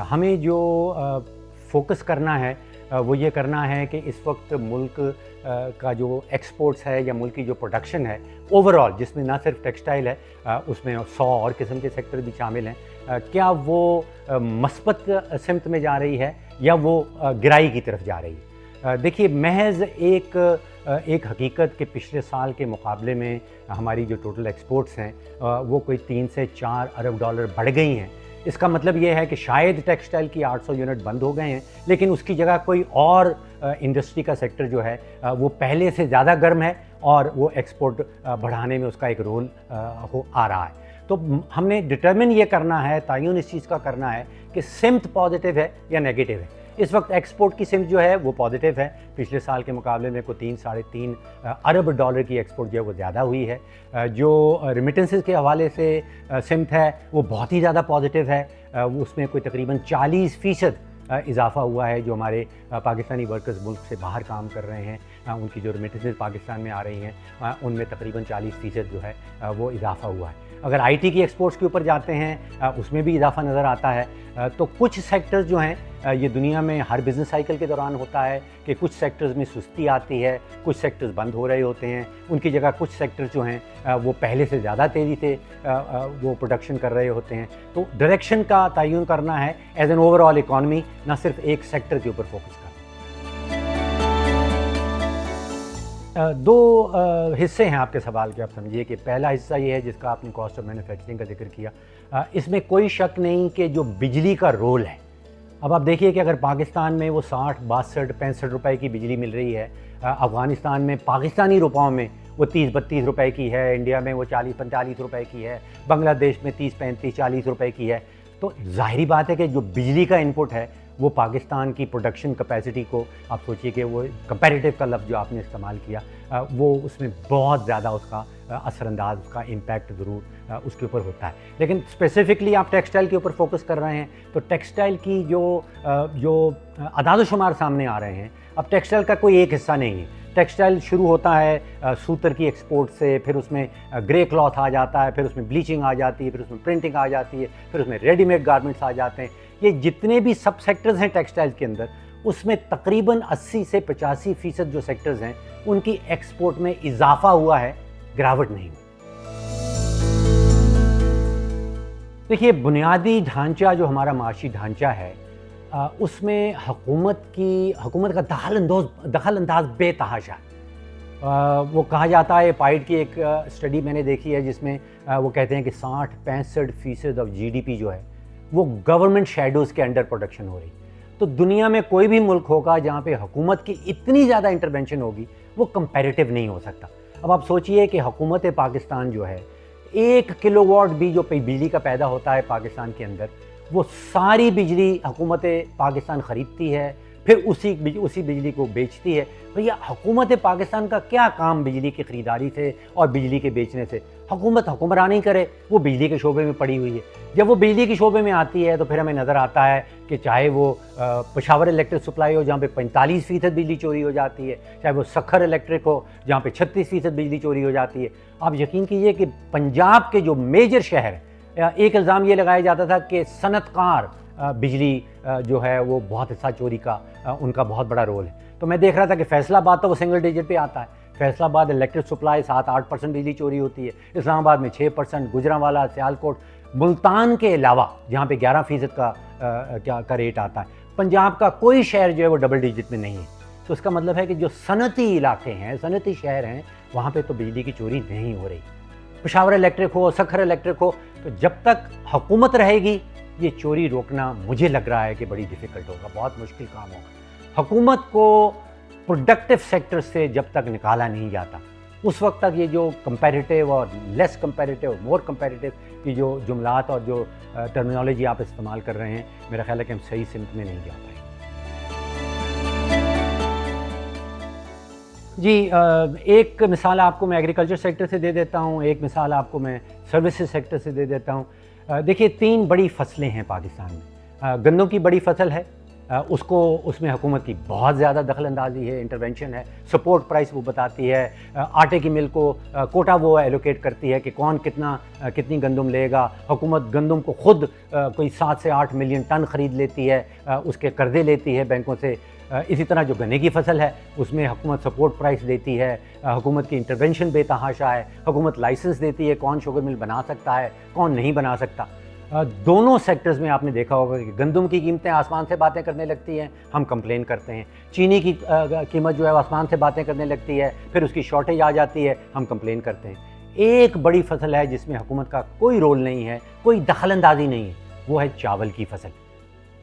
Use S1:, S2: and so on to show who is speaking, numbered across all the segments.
S1: हमें जो फोकस करना है वो ये करना है कि इस वक्त मुल्क का जो एक्सपोर्ट्स है या मुल्क की जो प्रोडक्शन है ओवरऑल, जिसमें ना सिर्फ टेक्सटाइल है, उसमें 100 और किस्म के सेक्टर भी शामिल हैं, क्या वो मस्बत सिमत में जा रही है या वो गिराई की तरफ जा रही है। देखिए, महज एक हकीकत के पिछले साल के मुकाबले में हमारी जो टोटल एक्सपोर्ट्स हैं वो कोई 3 से 4 अरब डॉलर बढ़ गई हैं। इसका मतलब ये है कि शायद टेक्सटाइल की 800 यूनिट बंद हो गए हैं, लेकिन उसकी जगह कोई और इंडस्ट्री का सेक्टर जो है वो पहले से ज़्यादा गर्म है और वो एक्सपोर्ट बढ़ाने में उसका एक रोल आ रहा है। तो हमने डिटर्मिन ये करना है, तयन इस चीज़ का करना है कि सिमत पॉजिटिव है या नेगेटिव है। इस वक्त एक्सपोर्ट की सिमत जो है वो पॉजिटिव है, पिछले साल के मुकाबले में कोई 3-3.5 अरब डॉलर की एक्सपोर्ट जो है वो ज़्यादा हुई है। जो रिमिटेंसेस के हवाले से सिमत है वो बहुत ही ज़्यादा पॉजिटिव है, उसमें कोई तकरीबन 40% इजाफा हुआ है। जो हमारे पाकिस्तानी वर्कर्स मुल्क से बाहर काम कर रहे हैं, उनकी जो रिमिटेंसेस पाकिस्तान में आ रही हैं उनमें तकरीबन 40% जो है वो इजाफा हुआ है। अगर आईटी की एक्सपोर्ट्स के ऊपर जाते हैं उसमें भी इजाफा नज़र आता है। तो कुछ सेक्टर्स जो हैं, ये दुनिया में हर बिज़नेस साइकिल के दौरान होता है कि कुछ सेक्टर्स में सुस्ती आती है, कुछ सेक्टर्स बंद हो रहे होते हैं, उनकी जगह कुछ सेक्टर्स जो हैं वो पहले से ज़्यादा तेज़ी से वो प्रोडक्शन कर रहे होते हैं। तो डायरेक्शन का तयन करना है एज एन ओवरऑल इकॉनमी, ना सिर्फ एक सेक्टर के ऊपर फोकस करना। दो हिस्से हैं आपके सवाल के, आप समझिए कि पहला हिस्सा ये है जिसका आपने कॉस्ट ऑफ मैन्युफैक्चरिंग का जिक्र किया। इसमें कोई शक नहीं कि जो बिजली का रोल है, अब आप देखिए कि अगर पाकिस्तान में वो 60, 62, 65 रुपए की बिजली मिल रही है, अफ़गानिस्तान में पाकिस्तानी रुपयों में वो 30-32 रुपए की है, इंडिया में वो 40-45 रुपए की है, बांग्लादेश में 30-35-40 रुपए की है। तो ज़ाहिरी बात है कि जो बिजली का इनपुट है वो पाकिस्तान की प्रोडक्शन कैपेसिटी को, आप सोचिए कि वो कंपैरेटिव का लफ्ज़ जो आपने इस्तेमाल किया वो उसमें बहुत ज़्यादा उसका असरअंदाज, उसका इम्पैक्ट ज़रूर उसके ऊपर होता है। लेकिन स्पेसिफ़िकली आप टेक्सटाइल के ऊपर फोकस कर रहे हैं, तो टेक्सटाइल की जो अदाद-ओ-शुमार सामने आ रहे हैं, अब टेक्सटाइल का कोई एक हिस्सा नहीं है। टेक्सटाइल शुरू होता है सूतर की एक्सपोर्ट से, फिर उसमें ग्रे क्लॉथ आ जाता है, फिर उसमें ब्लीचिंग आ जाती है, फिर उसमें प्रिंटिंग आ जाती है, फिर उसमें रेडीमेड गारमेंट्स आ जाते हैं। ये जितने भी सब सेक्टर्स हैं टेक्सटाइल के अंदर, उसमें तकरीबन 80 से 85% जो सेक्टर्स हैं उनकी एक्सपोर्ट में इजाफा हुआ है, गिरावट नहीं हुई। देखिए, बुनियादी ढांचा जो हमारा माशी ढांचा है उसमें हुकूमत का दखल अंदाज बेतहाशा। वो कहा जाता है, पाइड की एक स्टडी मैंने देखी है जिसमें वो कहते हैं कि 60-65% ऑफ जीडीपी जो है वो गवर्नमेंट शैडोज़ के अंडर प्रोडक्शन हो रही। तो दुनिया में कोई भी मुल्क होगा जहाँ पे हुकूमत की इतनी ज़्यादा इंटरवेंशन होगी, वो कंपैरेटिव नहीं हो सकता। अब आप सोचिए कि हुकूमत पाकिस्तान जो है, 1 किलोवाट भी जो बिजली का पैदा होता है पाकिस्तान के अंदर, वो सारी बिजली हुकूमत पाकिस्तान ख़रीदती है, फिर उसी बिजली को बेचती है। भैया, हुकूमत पाकिस्तान का क्या काम बिजली की ख़रीदारी से और बिजली के बेचने से? हुकूमत हुक्मरानी करे, वो बिजली के शोबे में पड़ी हुई है। जब वो बिजली के शोबे में आती है तो फिर हमें नज़र आता है कि चाहे वो पेशावर इलेक्ट्रिक सप्लाई हो जहाँ पे 45% बिजली चोरी हो जाती है, चाहे वो सखर इलेक्ट्रिक हो जहाँ पे 36% बिजली चोरी हो जाती है। आप यकीन कीजिए कि पंजाब के जो मेजर शहर, एक इल्ज़ाम ये लगाया जाता था कि सनतकार बिजली जो है वो बहुत हिस्सा चोरी का उनका बहुत बड़ा रोल है। तो मैं देख रहा था कि फैसलाबाद तो वो सिंगल डिजिट पे आता है। फैसलाबाद इलेक्ट्रिक सप्लाई 7-8% बिजली चोरी होती है, इस्लामाबाद में 6%, गुजरांवाला, सियालकोट, मुल्तान के अलावा जहाँ पे 11% का रेट आता है, पंजाब का कोई शहर जो है वो डबल डिजिट में नहीं है। तो इसका मतलब है कि जो सनती इलाके हैं, सनती शहर हैं, वहाँ पे तो बिजली की चोरी नहीं हो रही। पेशावर इलेक्ट्रिक हो, सखर इलेक्ट्रिक हो, तो जब तक हुकूमत रहेगी ये चोरी रोकना मुझे लग रहा है कि बड़ी डिफ़िकल्ट होगा, बहुत मुश्किल काम होगा। हुकूमत को प्रोडक्टिव सेक्टर से जब तक निकाला नहीं जाता, उस वक्त तक ये जो कंपैरेटिव और लेस कंपैरेटिव, मोर कंपैरेटिव की जो जुमलात और जो टर्मिनोलॉजी आप इस्तेमाल कर रहे हैं, मेरा ख्याल है कि हम सही सिमत में नहीं जा पाएंगे। जी, एक मिसाल आपको मैं एग्रीकल्चर सेक्टर से दे देता हूँ, एक मिसाल आपको मैं सर्विसेज सेक्टर से दे देता हूँ। देखिए, 3 बड़ी फसलें हैं पाकिस्तान में। गन्नों की बड़ी फसल है, उसको उसमें हुकूमत की बहुत ज़्यादा दखलंदाजी है, इंटरवेंशन है। सपोर्ट प्राइस वो बताती है, आटे की मिल को कोटा वो एलोकेट करती है कि कौन कितनी गंदम लेगा। हुकूमत गंदम को खुद कोई 7 से 8 मिलियन टन ख़रीद लेती है, उसके कर्जे लेती है बैंकों से। इसी तरह जो गन्ने की फसल है उसमें हुकूमत सपोर्ट प्राइस देती है, हुकूमत की इंटरवेंशन बेतहाशा है। हुकूमत लाइसेंस देती है कौन शुगर मिल बना सकता है, कौन नहीं बना सकता। दोनों सेक्टर्स में आपने देखा होगा कि गंदम की कीमतें आसमान से बातें करने लगती हैं, हम कंप्लेन करते हैं। चीनी की कीमत जो है आसमान से बातें करने लगती है, फिर उसकी शॉर्टेज आ जाती है, हम कंप्लेन करते हैं। एक बड़ी फसल है जिसमें हुकूमत का कोई रोल नहीं है, कोई दखलंदाजी नहीं है, वो है चावल की फसल।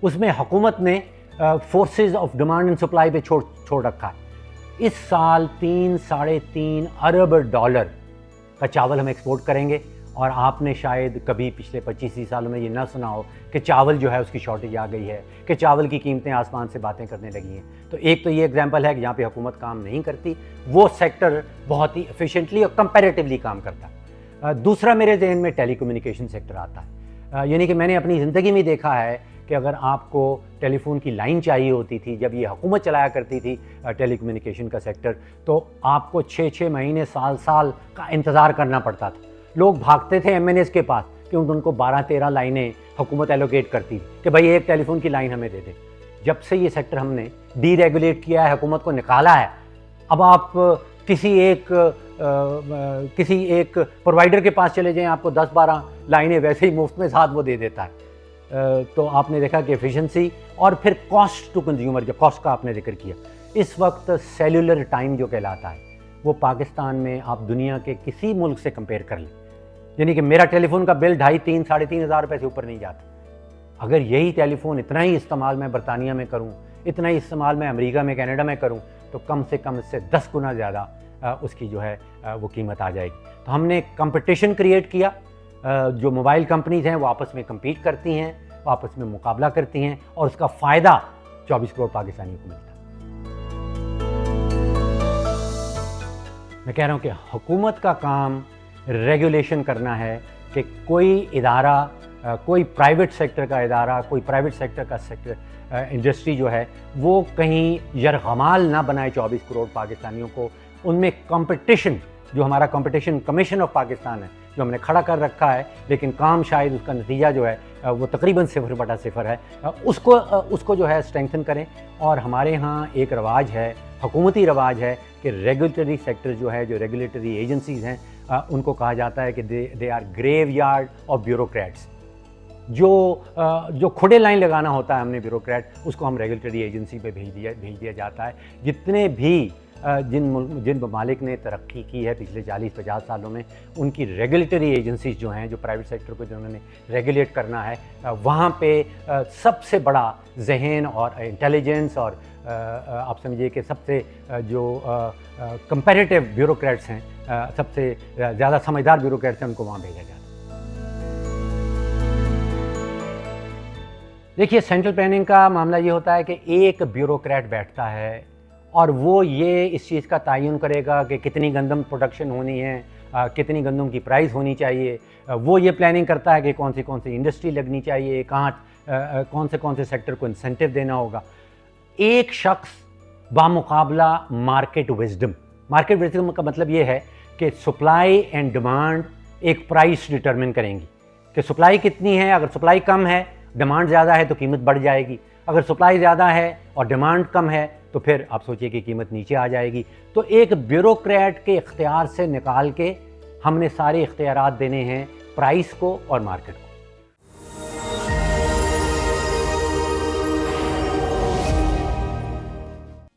S1: उसमें हुकूमत ने forces of demand and supply पे छोड़ रखा है। इस साल 3-3.5 अरब डॉलर का चावल हम एक्सपोर्ट करेंगे, और आपने शायद कभी पिछले 25 सालों में ये ना सुना हो कि चावल जो है उसकी शॉर्टेज आ गई है, कि चावल की कीमतें आसमान से बातें करने लगी हैं। तो एक तो ये एग्जांपल है कि जहाँ पे हुकूमत काम नहीं करती, वो सेक्टर बहुत ही एफिशिएंटली और कंपैरेटिवली काम करता है। दूसरा मेरे जहन में टेलीकम्युनिकेशन सेक्टर आता है। यानी कि मैंने अपनी ज़िंदगी में देखा है कि अगर आपको टेलीफोन की लाइन चाहिए होती थी, जब ये हुकूमत चलाया करती थी टेलीकम्युनिकेशन का सेक्टर, तो आपको 6-6 महीने साल का इंतज़ार करना पड़ता था। लोग भागते थे MNAs के पास क्योंकि उनको 12-13 लाइनें हुकूमत एलोकेट करती थी कि भाई एक टेलीफोन की लाइन हमें दे दे। जब से ये सेक्टर हमने डीरेगुलेट किया है, हुकूमत को निकाला है, अब आप किसी एक प्रोवाइडर के पास चले जाएं, आपको 10-12 लाइनें वैसे ही मुफ्त में साथ वो दे देता है। तो आपने देखा कि एफिशिएंसी और फिर कॉस्ट टू कंज्यूमर, जो कॉस्ट का आपने जिक्र किया, इस वक्त सेलुलर टाइम जो कहलाता है वो पाकिस्तान में आप दुनिया के किसी मुल्क से कंपेयर कर लें, यानी कि मेरा टेलीफोन का बिल 2,500-3,500 हज़ार रुपये से ऊपर नहीं जाता। अगर यही टेलीफोन इतना ही इस्तेमाल मैं बरतानिया में करूं, इतना ही इस्तेमाल मैं अमेरिका में, कनाडा में करूं, तो कम से कम इससे 10 गुना ज़्यादा उसकी जो है वो कीमत आ जाएगी। तो हमने कंपटीशन क्रिएट किया। जो मोबाइल कंपनीज़ हैं वो आपस में कम्पीट करती हैं, वो आपस में मुकाबला करती हैं, और उसका फ़ायदा 24 करोड़ पाकिस्तानियों को मिलता है। मैं कह रहा हूँ कि हुकूमत का काम रेगुलेशन करना है कि कोई इदारा, कोई प्राइवेट सेक्टर का इदारा, कोई प्राइवेट सेक्टर का सेक्टर इंडस्ट्री जो है वो कहीं यरगमाल ना बनाए 24 करोड़ पाकिस्तानियों को। उनमें कंपटीशन, जो हमारा कंपटीशन कमीशन ऑफ पाकिस्तान है जो हमने खड़ा कर रखा है, लेकिन काम शायद उसका नतीजा जो है वो तकरीबन 0/0 है, उसको जो है स्ट्रेंथन करें। और हमारे यहाँ एक रवाज है, हुकूमती रवाज है कि रेगुलेटरी सेक्टर जो है, जो रेगुलेटरी एजेंसीज़ हैं, उनको कहा जाता है कि they are graveyard of bureaucrats. जो खुदे लाइन लगाना होता है हमने ब्यूरोक्रेट, उसको हम रेगुलेटरी एजेंसी पे भेज दिया जाता है। जितने भी जिन ममालिक ने तरक्की की है पिछले 40-50 सालों में, उनकी रेगुलेटरी एजेंसीज जो हैं, जो प्राइवेट सेक्टर को जिन्होंने रेगुलेट करना है, वहाँ पे सबसे बड़ा जहन और इंटेलिजेंस और आप समझिए कि सबसे जो कंपैरेटिव ब्यूरोक्रेट्स हैं, सबसे ज़्यादा समझदार ब्यूरोक्रेट्स हैं, उनको वहाँ भेजा जाता है। देखिए, सेंट्रल प्लानिंग का मामला ये होता है कि एक ब्यूरोक्रेट बैठता है और वो ये इस चीज़ का तयन करेगा कि कितनी गंदम प्रोडक्शन होनी है, कितनी गंदम की प्राइस होनी चाहिए। वो ये प्लानिंग करता है कि कौन सी इंडस्ट्री लगनी चाहिए, कौन से सेक्टर को इंसेंटिव देना होगा। एक शख्स बामुकाबला मार्केट विजडम का मतलब ये है कि सप्लाई एंड डिमांड एक प्राइस डिटरमिन करेंगी कि सप्लाई कितनी है। अगर सप्लाई कम है, डिमांड ज़्यादा है तो कीमत बढ़ जाएगी। अगर सप्लाई ज़्यादा है और डिमांड कम है तो फिर आप सोचिए कि कीमत नीचे आ जाएगी। तो एक ब्यूरोक्रेट के इख्तियार से निकाल के हमने सारे इख्तियारात देने हैं प्राइस को और मार्केट को।